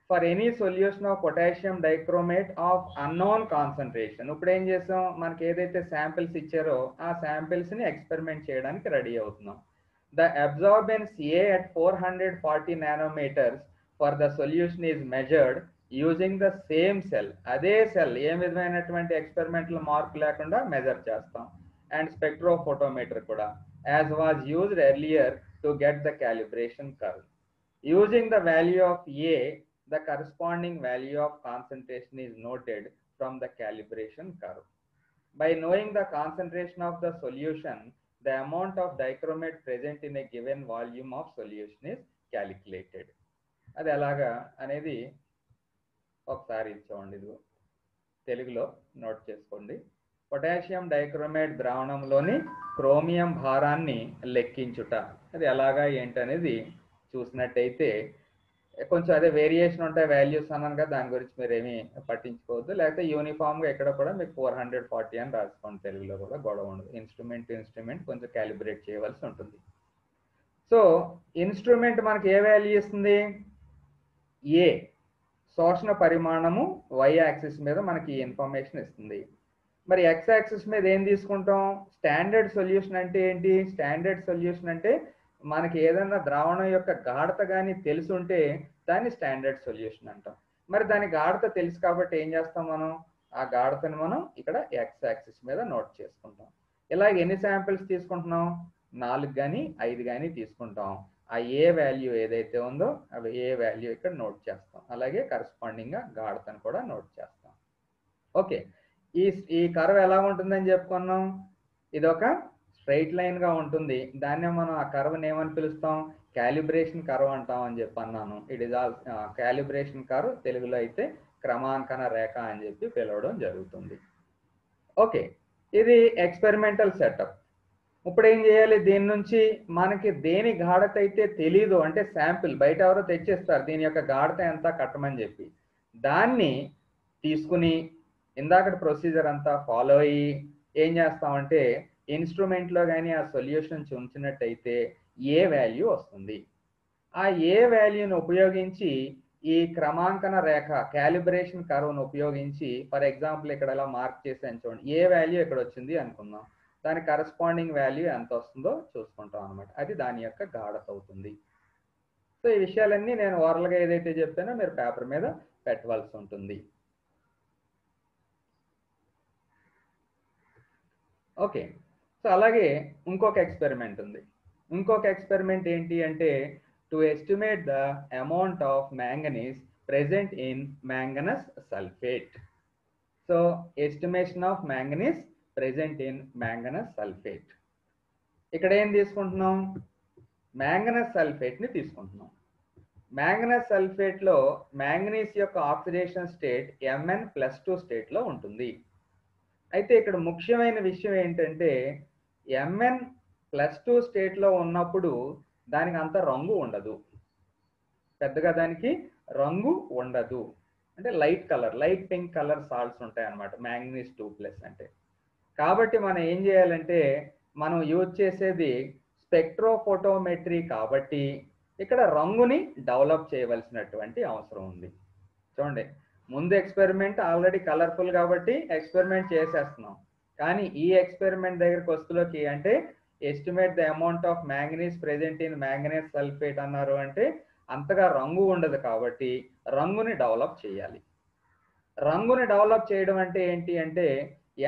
for any solution of potassium dichromate of unknown concentration, ఇప్పుడు ఏం చేసాం, మనకి ఏదైతే శాంపిల్స్ ఇచ్చారో ఆ శాంపిల్స్ని ఎక్స్పెరిమెంట్ చేయడానికి రెడీ అవుతున్నాం. The absorbance A at 440 nanometers for the solution is measured using the same cell. అదే సెల్, ఏ విధమైనటువంటి ఎక్స్పెరిమెంటల్ మార్క్ లేకుండా మెజర్ చేస్తాం. అండ్ స్పెక్ట్రోఫోటోమీటర్ కూడా, as was used earlier to get the calibration curve. Using the value of A, the corresponding value of concentration is noted from the calibration curve. By knowing the concentration of the solution, the amount of dichromate present in a given volume of solution is calculated. అది ఎలాగా అనేది ఒకసారి చూడండి, తెలుగులో note చేసుకోండి. Potassium dichromate ద్రావణంలోని chromium భారాన్ని లెక్కించుట. అది ఎలాగా ఏంటనేది చూసినట్టయితే కొంచెం అదే వేరియేషన్ ఉంటాయి వాల్యూస్ అన్నాను కదా, దాని గురించి మీరు ఏమీ పట్టించుకోవద్దు. లేకపోతే యూనిఫామ్గా ఎక్కడ కూడా మీకు 440 అని రాసుకోండి, తెలుగులో కూడా గొడవ ఉండదు. ఇన్స్ట్రుమెంట్ కొంచెం క్యాలిబ్రేట్ చేయవలసి ఉంటుంది. సో ఇన్స్ట్రుమెంట్ మనకి ఏ వాల్యూ ఇస్తుంది? ఏ శోషణ పరిమాణము y యాక్సిస్ మీద మనకి ఈ ఇన్ఫర్మేషన్ ఇస్తుంది. మరి x యాక్సిస్ మీద ఏం తీసుకుంటాం? స్టాండర్డ్ సొల్యూషన్ అంటే ఏంటి? స్టాండర్డ్ సొల్యూషన్ అంటే మనకి ఏదైనా ద్రావణం యొక్క గాఢత కానీ తెలుసుంటే దాన్ని స్టాండర్డ్ సొల్యూషన్ అంటాం. మరి దాని గాఢత తెలుసు కాబట్టి ఏం చేస్తాం మనం? ఆ గాఢతని మనం ఇక్కడ x యాక్సిస్ మీద నోట్ చేసుకుంటాం. ఇలాగ ఎన్ని శాంపిల్స్ తీసుకుంటున్నాం? 4 కానీ 5 కానీ తీసుకుంటాం. ఆ ఏ వాల్యూ ఏదైతే ఉందో అవి ఏ వాల్యూ ఇక్కడ నోట్ చేస్తాం. అలాగే కరస్పాండింగ్గా గాఢతను కూడా నోట్ చేస్తాం. ఓకే, ఈ కర్వ్ ఎలా ఉంటుందని చెప్పుకున్నాం? ఇది ఒక స్ట్రైట్ లైన్గా ఉంటుంది. దాన్నే మనం ఆ కర్వ్ని ఏమని పిలుస్తాం? క్యాలిబ్రేషన్ కర్వ్ అంటాం అని చెప్పి అన్నాను. It is all calibration curve, తెలుగులో అయితే క్రమాంకన రేఖ అని చెప్పి పిలవడం జరుగుతుంది. ఓకే, ఇది ఎక్స్పెరిమెంటల్ సెటప్. ఇప్పుడు ఏం చేయాలి? దీని నుంచి మనకి దేని గాఢత అయితే తెలీదు, అంటే శాంపిల్ బయట ఎవరో తెచ్చేస్తారు దీని యొక్క గాఢత ఎంత కట్టమని చెప్పి, దాన్ని తీసుకుని ఇందాకటి ప్రొసీజర్ అంతా ఫాలో అయ్యి ఏం చేస్తామంటే ఇన్స్ట్రుమెంట్లో కానీ ఆ సొల్యూషన్స్ ఉంచినట్టయితే ఏ వాల్యూ వస్తుంది. ఆ ఏ వాల్యూని ఉపయోగించి ఈ క్రమాంకన రేఖ క్యాలిబ్రేషన్ కర్వ్ను ఉపయోగించి, ఫర్ ఎగ్జాంపుల్ ఇక్కడ ఎలా మార్క్ చేసాను చూడండి, ఏ వాల్యూ ఇక్కడ వచ్చింది అనుకుందాం, దాని కరస్పాండింగ్ వాల్యూ ఎంత వస్తుందో చూసుకుంటాం అనమాట. అది దాని యొక్క గాఢత అవుతుంది. సో ఈ విషయాలన్నీ నేను ఓరల్గా ఏదైతే చెప్పానో మీరు పేపర్ మీద పెట్టవలసి ఉంటుంది. ఓకే, సో అలాగే ఇంకొక ఎక్స్పెరిమెంట్ ఉంది. ఇంకొక ఎక్స్పెరిమెంట్ ఏంటి అంటే to estimate the amount of manganese present in manganous sulphate. So estimation of manganese present in manganous sulphate. ఇక్కడ ఏం తీసుకుంటున్నాం? మ్యాంగనస్ సల్ఫేట్ని తీసుకుంటున్నాం. మ్యాంగనస్ సల్ఫేట్లో మ్యాంగనీస్ యొక్క ఆక్సిడేషన్ స్టేట్ Mn+2 స్టేట్లో ఉంటుంది. అయితే ఇక్కడ ముఖ్యమైన విషయం ఏంటంటే Mn+2 స్టేట్లో ఉన్నప్పుడు దానికి అంత రంగు ఉండదు, పెద్దగా దానికి రంగు ఉండదు. అంటే light colour, light pink colour salts ఉంటాయి అన్నమాట మ్యాంగనీస్ 2+ అంటే. కాబట్టి మనం ఏం చేయాలంటే మనం యూజ్ చేసేది స్పెక్ట్రోఫోటోమెట్రీ కాబట్టి ఇక్కడ రంగుని డెవలప్ చేయవలసినటువంటి అవసరం ఉంది. చూడండి, ముందు ఎక్స్పెరిమెంట్ ఆల్రెడీ కలర్ఫుల్ కాబట్టి ఎక్స్పెరిమెంట్ చేసేస్తున్నాం. కానీ ఈ ఎక్స్పెరిమెంట్ దగ్గరికి వస్తులోకి అంటే estimate the amount of manganese present in manganese sulphate అన్నారు అంటే అంతగా రంగు ఉండదు కాబట్టి రంగుని డెవలప్ చేయాలి. రంగుని డెవలప్ చేయడం అంటే ఏంటి అంటే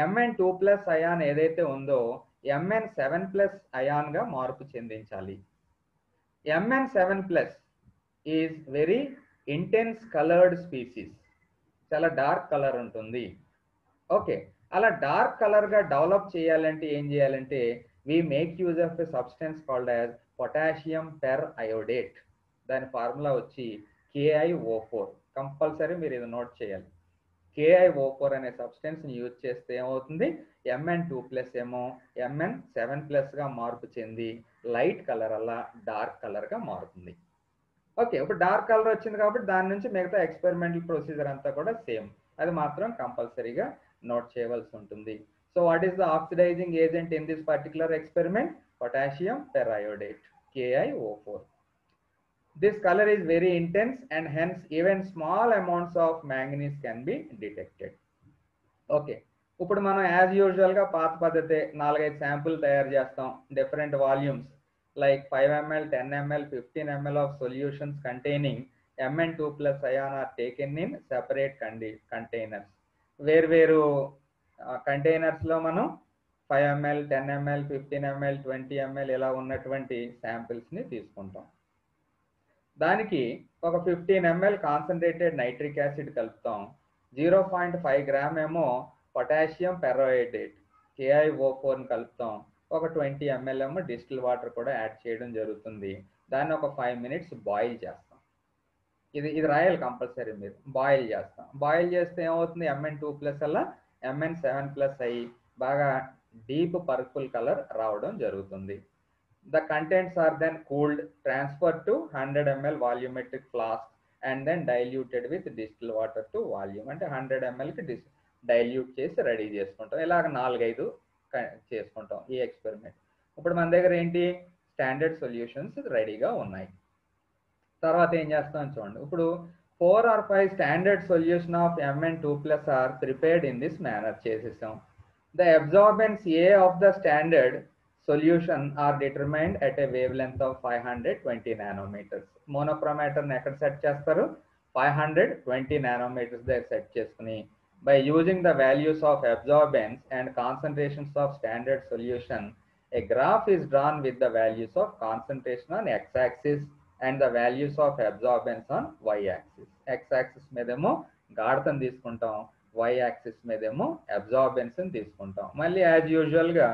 Mn2+ అయాన్ ఏదైతే ఉందో Mn7+ అయాన్గా మార్పు చెందించాలి. Mn7+ is very intense coloured species, చాలా డార్క్ కలర్ ఉంటుంది. ఓకే, అలా డార్క్ కలర్గా డెవలప్ చేయాలంటే ఏం చేయాలంటే we make use of a substance called as potassium periodate. దాని ఫార్ములా వచ్చి KiO4. కంపల్సరీ మీరు ఇది నోట్ చేయాలి. KiO4 అనే సబ్స్టెన్స్ని యూజ్ చేస్తే ఏమవుతుంది? Mn2+ ఏమో Mn7+గా మార్పు చెంది లైట్ కలర్ అలా డార్క్ కలర్గా మారుతుంది. ఓకే, ఇప్పుడు డార్క్ కలర్ వచ్చింది కాబట్టి దాని నుంచి మిగతా ఎక్స్పెరిమెంటల్ ప్రొసీజర్ అంతా కూడా సేమ్, అది మాత్రం కంపల్సరీగా నోట్ చేయవలసి ఉంటుంది. So what is the oxidising agent in this particular experiment? Potassium periodate, KiO4. This color is very intense and hence even small amounts of manganese can be detected. Okay, ఇప్పుడు మనం as యూజువల్గా పాత పద్ధతే 4-5 sample తయారు చేస్తాం, different volumes like 5 ml, 10 ml, 15 ml of solutions containing Mn2+ ion are taken in separate containers. వేరు కంటైనర్స్లో మనం 5 ml, 10 ml, 15 ml, 20 ml ఇలా ఉన్నటువంటి శాంపిల్స్ని తీసుకుంటాం. దానికి ఒక 15 ml కాన్సన్ట్రేటెడ్ నైట్రిక్ యాసిడ్ కలుపుతాం, 0.5 గ్రామ్ ఏమో పొటాషియం పెరాయోడేట్ KiO4ని కలుపుతాం, ఒక 20 ml ఏమో డిస్టిల్ వాటర్ కూడా యాడ్ చేయడం జరుగుతుంది. దాన్ని ఒక 5 minutes బాయిల్ చేస్తాం. ఇది రాయాలి కంపల్సరీ, మీరు బాయిల్ చేస్తాం. బాయిల్ చేస్తే ఏమవుతుంది? Mn2+ అలా Mn7+ అయ్యి బాగా డీప్ పర్పుల్ కలర్ రావడం జరుగుతుంది. The contents are then cooled, transferred to 100 ml volumetric flask and then diluted with distilled water to volume. అంటే 100 ml కి డైల్యూట్ చేసి రెడీ చేసుకుంటాం. ఇలాగ 4-5 చేసుకుంటాం ఈ ఎక్స్పెరిమెంట్. ఇప్పుడు మన దగ్గర ఏంటి, స్టాండర్డ్ సొల్యూషన్స్ రెడీగా ఉన్నాయి. తర్వాత ఏం చేస్తాం చూడండి. ఇప్పుడు 4 or 5 standard solution of Mn2+ are prepared in this manner చేసేసాం. The absorbance A of the standard solution are determined at a wavelength of 520 nanometers. Monochromator ని ఎక్కడ సెట్ చేస్తారు, 520 nanometers దగ్గర సెట్ చేసుకుని by using the values of absorbance and concentrations of standard solution, a graph is drawn with the values of concentration on x-axis and the values of absorbance on y-axis. X-axis మీదేమో గాఢతను తీసుకుంటాం, y-axis మీదేమో absorbance ని తీసుకుంటాం. మళ్ళీ as యూజువల్గా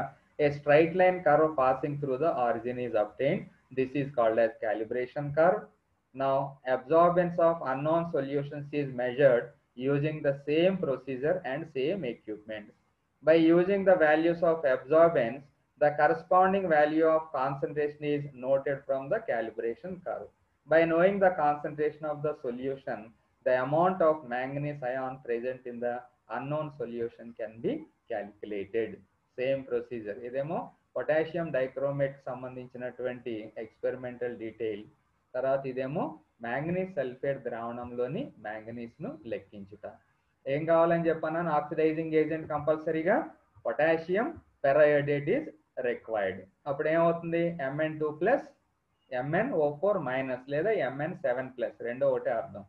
a straight line curve passing through the origin is obtained. This is called as calibration curve. Now absorbance of unknown solutions is measured using the same procedure and same equipment. By using the values of absorbance, the corresponding value of concentration is noted from the calibration curve. By knowing the concentration of the solution, the amount of manganese ion present in the unknown solution can be calculated. Same procedure. ఇదేమో potassium dichromate సంబంధించినటువంటి experimental detail. తర్వాత ఇదేమో manganese sulphate ద్రావణంలోని మ్యాంగనీస్ను లెక్కించుట. ఏం కావాలని చెప్పన్నాను, oxidising agent కంపల్సరీగా potassium పెరాయోడేట్ is required. అప్పుడు ఏమవుతుంది, Mn2+ MnO4- లేదా Mn7+, రెండో ఒకటే అర్థం,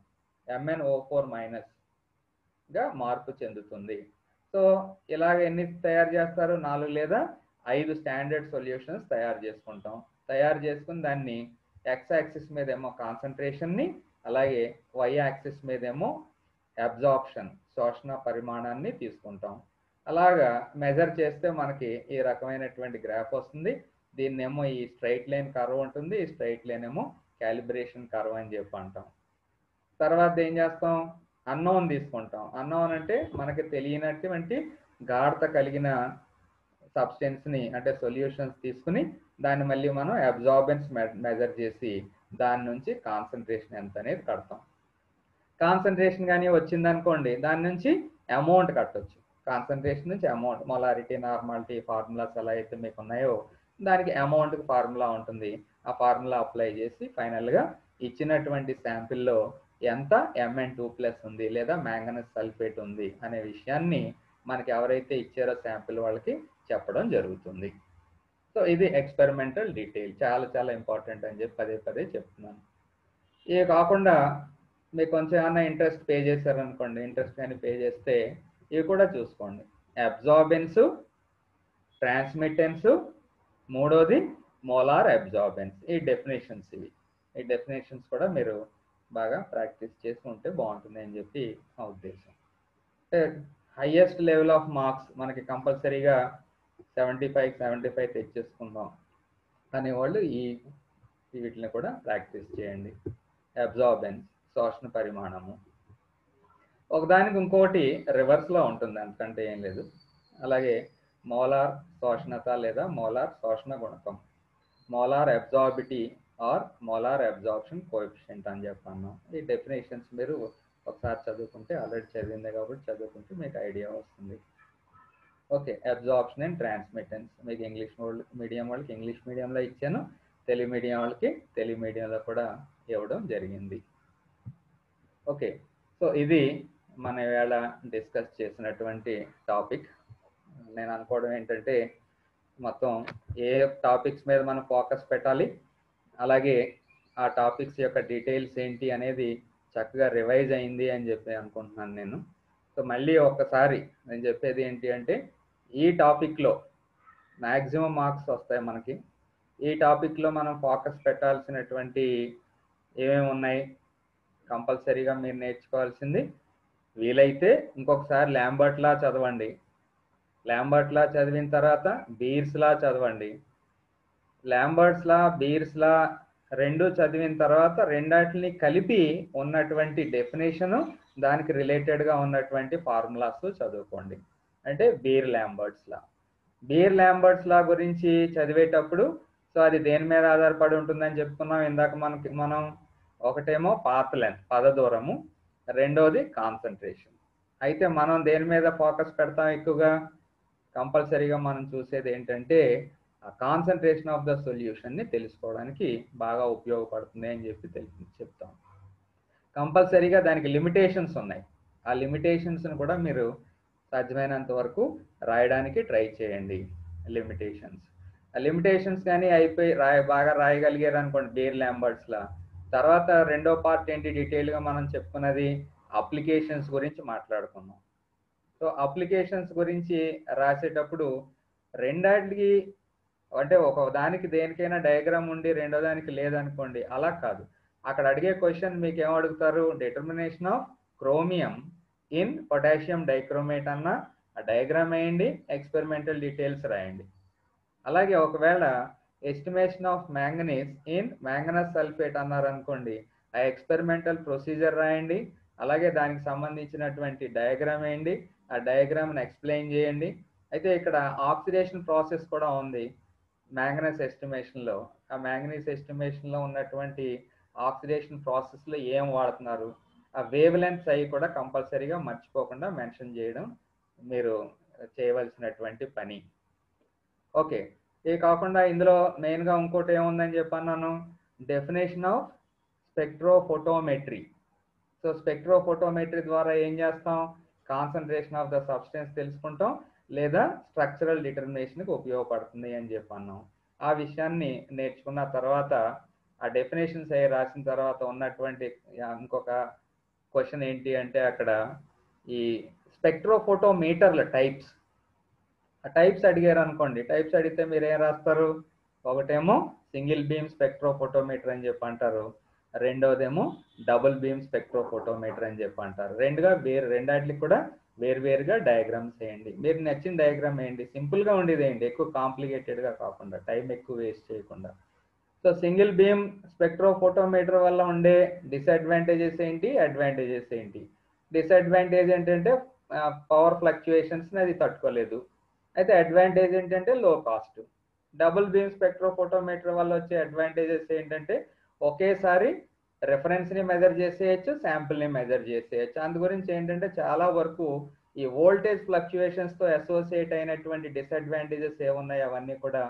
MnO4- గా మార్పు చెందుతుంది. సో ఇలాగ ఎన్ని తయారు చేస్తారు, 4 లేదా 5 స్టాండర్డ్ సొల్యూషన్స్ తయారు చేసుకుంటాం. తయారు చేసుకుని దాన్ని x-యాక్సిస్ మీదేమో కాన్సన్ట్రేషన్ని, అలాగే y-యాక్సిస్ మీదేమో అబ్జార్ప్షన్ శోషణ పరిమాణాన్ని తీసుకుంటాం. అలాగా మెజర్ చేస్తే మనకి ఈ రకమైనటువంటి గ్రాఫ్ వస్తుంది. దీన్నేమో ఈ స్ట్రైట్ లైన్ కర్వ్ ఉంటుంది, ఈ స్ట్రైట్ లైన్ ఏమో క్యాలిబ్రేషన్ కర్వ్ అని చెప్పి అంటాం. తర్వాత ఏం చేస్తాం, అన్నోన్ తీసుకుంటాం. అన్నోన్ అంటే మనకి తెలియనటువంటి గాఢత కలిగిన సబ్స్టెన్స్ని అంటే సొల్యూషన్స్ తీసుకుని దాన్ని మళ్ళీ మనం అబ్జార్బెన్స్ మెజర్ చేసి దాని నుంచి కాన్సన్ట్రేషన్ ఎంత అనేది కడతాం. కాన్సన్ట్రేషన్ కానీ వచ్చిందనుకోండి, దాని నుంచి అమౌంట్ కట్టొచ్చు. కాన్సన్ట్రేషన్ నుంచి అమౌంట్, మొలారిటీ, నార్మాలిటీ ఫార్ములాస్ ఎలా అయితే మీకు ఉన్నాయో దానికి అమౌంట్కి ఫార్ములా ఉంటుంది. ఆ ఫార్ములా అప్లై చేసి ఫైనల్గా ఇచ్చినటువంటి శాంపిల్లో ఎంత Mn2+ ఉంది లేదా మ్యాంగనీస్ సల్ఫేట్ ఉంది అనే విషయాన్ని మనకి ఎవరైతే ఇచ్చారో శాంపిల్ వాళ్ళకి చెప్పడం జరుగుతుంది. సో ఇది ఎక్స్పెరిమెంటల్ డీటెయిల్, చాలా చాలా ఇంపార్టెంట్ అని చెప్పి పదే పదే చెప్తున్నాను. ఇవి కాకుండా మీకు కొంచెం ఏమన్నా ఇంట్రెస్ట్ పే చేశారనుకోండి, ఇంట్రెస్ట్ కానీ పే చేస్తే ఇవి కూడా చూసుకోండి. అబ్జార్బెన్స్, ట్రాన్స్మిటెన్స్, మూడోది మోలార్ అబ్జార్బెన్స్. ఈ డెఫినేషన్స్ ఇవి. ఈ డెఫినేషన్స్ కూడా మీరు బాగా ప్రాక్టీస్ చేసుకుంటే బాగుంటుంది అని చెప్పి నా ఉద్దేశం. హైయెస్ట్ లెవెల్ ఆఫ్ మార్క్స్ మనకి కంపల్సరీగా 75 తెచ్చేసుకుందాం అనేవాళ్ళు ఈ వీటిని కూడా ప్రాక్టీస్ చేయండి. అబ్జార్బెన్స్ శోషణ పరిమాణము, ఒకదానికి ఇంకోటి రివర్స్లో ఉంటుంది, అంతకంటే ఏం లేదు. అలాగే మోలార్ శోషణత లేదా మోలార్ శోషణ గుణకం, molar absorptivity or molar absorption coefficient అని చెప్పాను. ఈ డెఫినేషన్స్ మీరు ఒకసారి చదువుకుంటే, ఆల్రెడీ చదివిందే కాబట్టి చదువుకుంటే మీకు ఐడియా వస్తుంది. ఓకే, అబ్జార్ప్షన్ అండ్ ట్రాన్స్మిటెన్స్ మీకు ఇంగ్లీష్ మీడియం వాళ్ళకి ఇంగ్లీష్ మీడియంలో ఇచ్చాను, తెలుగు మీడియం వాళ్ళకి తెలుగు మీడియంలో కూడా ఇవ్వడం జరిగింది. ఓకే, సో ఇది మన వేళ డిస్కస్ చేసినటువంటి టాపిక్. నేను అనుకోవడం ఏంటంటే మొత్తం ఏ టాపిక్స్ మీద మనం ఫోకస్ పెట్టాలి, అలాగే ఆ టాపిక్స్ యొక్క డీటెయిల్స్ ఏంటి అనేది చక్కగా రివైజ్ అయింది అని చెప్పి అనుకుంటున్నాను నేను. సో మళ్ళీ ఒక్కసారి నేను చెప్పేది ఏంటి అంటే, ఈ టాపిక్లో మ్యాక్సిమం మార్క్స్ వస్తాయి మనకి. ఈ టాపిక్లో మనం ఫోకస్ పెట్టాల్సినటువంటి ఏమేమి ఉన్నాయి, కంపల్సరీగా మీరు నేర్చుకోవాల్సింది వీలైతే ఇంకొకసారి లాంబర్ట్ లా చదవండి. లాంబర్ట్ లా చదివిన తర్వాత బీర్స్ లా చదవండి. లాంబర్ట్స్ లా, బీర్స్ లా రెండు చదివిన తర్వాత రెండాటిని కలిపి ఉన్నటువంటి డెఫినేషను, దానికి రిలేటెడ్గా ఉన్నటువంటి ఫార్ములాస్ చదువుకోండి. అంటే బీర్ లాంబర్ట్స్ లా. బీర్ లాంబర్ట్స్ లా గురించి చదివేటప్పుడు సో అది దేని మీద ఆధారపడి ఉంటుందని చెప్పుకున్నాం ఇందాక మనం ఒకటేమో పాత్ లెంత్ పద దూరము, రెండోది కాన్సన్ట్రేషన్. అయితే మనం దేని మీద ఫోకస్ పెడతాం ఎక్కువగా? కంపల్సరీగా మనం చూసేది ఏంటంటే ఆ కాన్సన్ట్రేషన్ ఆఫ్ ద సొల్యూషన్ని తెలుసుకోవడానికి బాగా ఉపయోగపడుతుంది అని చెప్తాం. కంపల్సరీగా దానికి లిమిటేషన్స్ ఉన్నాయి. ఆ లిమిటేషన్స్ని కూడా మీరు సాధ్యమైనంత వరకు రాయడానికి ట్రై చేయండి. ఆ లిమిటేషన్స్ కానీ అయిపోయి బాగా రాయగలిగారు అనుకోండి బీర్ లాంబర్ట్స్లా, తర్వాత రెండో పార్ట్ ఏంటి డీటెయిల్గా మనం చెప్పుకున్నది అప్లికేషన్స్ గురించి మాట్లాడుకున్నాం. సో అప్లికేషన్స్ గురించి రాసేటప్పుడు రెండాటికి అంటే ఒక దానికి దేనికైనా డయాగ్రామ్ ఉండి రెండో దానికి లేదనుకోండి, అలా కాదు. అక్కడ అడిగే క్వశ్చన్ మీకు ఏం అడుగుతారు? Determination of chromium in potassium dichromate అన్న ఆ డయాగ్రామ్ వేయండి, ఎక్స్పెరిమెంటల్ డీటెయిల్స్ రాయండి. అలాగే ఒకవేళ estimation of manganese in manganous sulphate అన్నారు అనుకోండి, ఆ ఎక్స్పెరిమెంటల్ ప్రొసీజర్ రాయండి, అలాగే దానికి సంబంధించినటువంటి డయాగ్రామ్ వేయండి, ఆ డయాగ్రామ్ని ఎక్స్ప్లెయిన్ చేయండి. అయితే ఇక్కడ ఆక్సిడేషన్ ప్రాసెస్ కూడా ఉంది మ్యాంగనస్ ఎస్టిమేషన్లో. ఆ మ్యాంగనీస్ ఎస్టిమేషన్లో ఉన్నటువంటి ఆక్సిడేషన్ ప్రాసెస్లో ఏం వాడుతున్నారు, ఆ వేవ్ లెంత్స్ అవి కూడా కంపల్సరీగా మర్చిపోకుండా మెన్షన్ చేయడం మీరు చేయవలసినటువంటి పని. ఓకే, ఇది కాకుండా ఇందులో మెయిన్గా ఇంకోటి ఏముందని చెప్పన్నాను, definition of spectrophotometry. So spectrophotometry ద్వారా ఏం చేస్తాం? కాన్సన్ట్రేషన్ ఆఫ్ ద సబ్స్టెన్స్ తెలుసుకుంటాం, లేదా స్ట్రక్చరల్ డిటర్మినేషన్కి ఉపయోగపడుతుంది అని చెప్పన్నాం. ఆ విషయాన్ని నేర్చుకున్న తర్వాత ఆ డెఫినేషన్స్ అవి రాసిన తర్వాత ఉన్నటువంటి ఇంకొక క్వశ్చన్ ఏంటి అంటే అక్కడ ఈ స్పెక్ట్రోఫోటోమీటర్ల టైప్స్, ఆ టైప్స్ అడిగారు అనుకోండి, టైప్స్ అడిగితే మీరు ఏం రాస్తారు? ఒకటేమో సింగిల్ బీమ్ స్పెక్ట్రోఫోటోమీటర్ అని చెప్పి అంటారు, రెండోదేమో డబుల్ బీమ్ స్పెక్ట్రోఫోటోమీటర్ అని చెప్పి అంటారు. రెండాటికి కూడా వేరువేరుగా డయాగ్రామ్స్ వేయండి. మీరు నచ్చిన డయాగ్రామ్ వేయండి, సింపుల్గా ఉండేది వేయండి, ఎక్కువ కాంప్లికేటెడ్గా కాకుండా, టైం ఎక్కువ వేస్ట్ చేయకుండా. సో సింగిల్ బీమ్ స్పెక్ట్రోఫోటోమీటర్ వల్ల ఉండే డిసడ్వాంటేజెస్ ఏంటి, అడ్వాంటేజెస్ ఏంటి? డిసడ్వాంటేజ్ ఏంటంటే పవర్ ఫ్లక్చుయేషన్స్ని అది తట్టుకోలేదు. అయితే అడ్వాంటేజ్ ఏంటంటే లో కాస్ట్. డబుల్ బీమ్ స్పెక్ట్రోఫోటోమీటర్ వల్ల వచ్చే అడ్వాంటేజెస్ ఏంటంటే ఒకేసారి రెఫరెన్స్ని మెజర్ చేసేయచ్చు, శాంపుల్ని మెజర్ చేసేయచ్చు. అందు గురించి ఏంటంటే చాలా వరకు ఈ వోల్టేజ్ ఫ్లక్చుయేషన్స్తో అసోసియేట్ అయినటువంటి డిసడ్వాంటేజెస్ ఏమున్నాయి అవన్నీ కూడా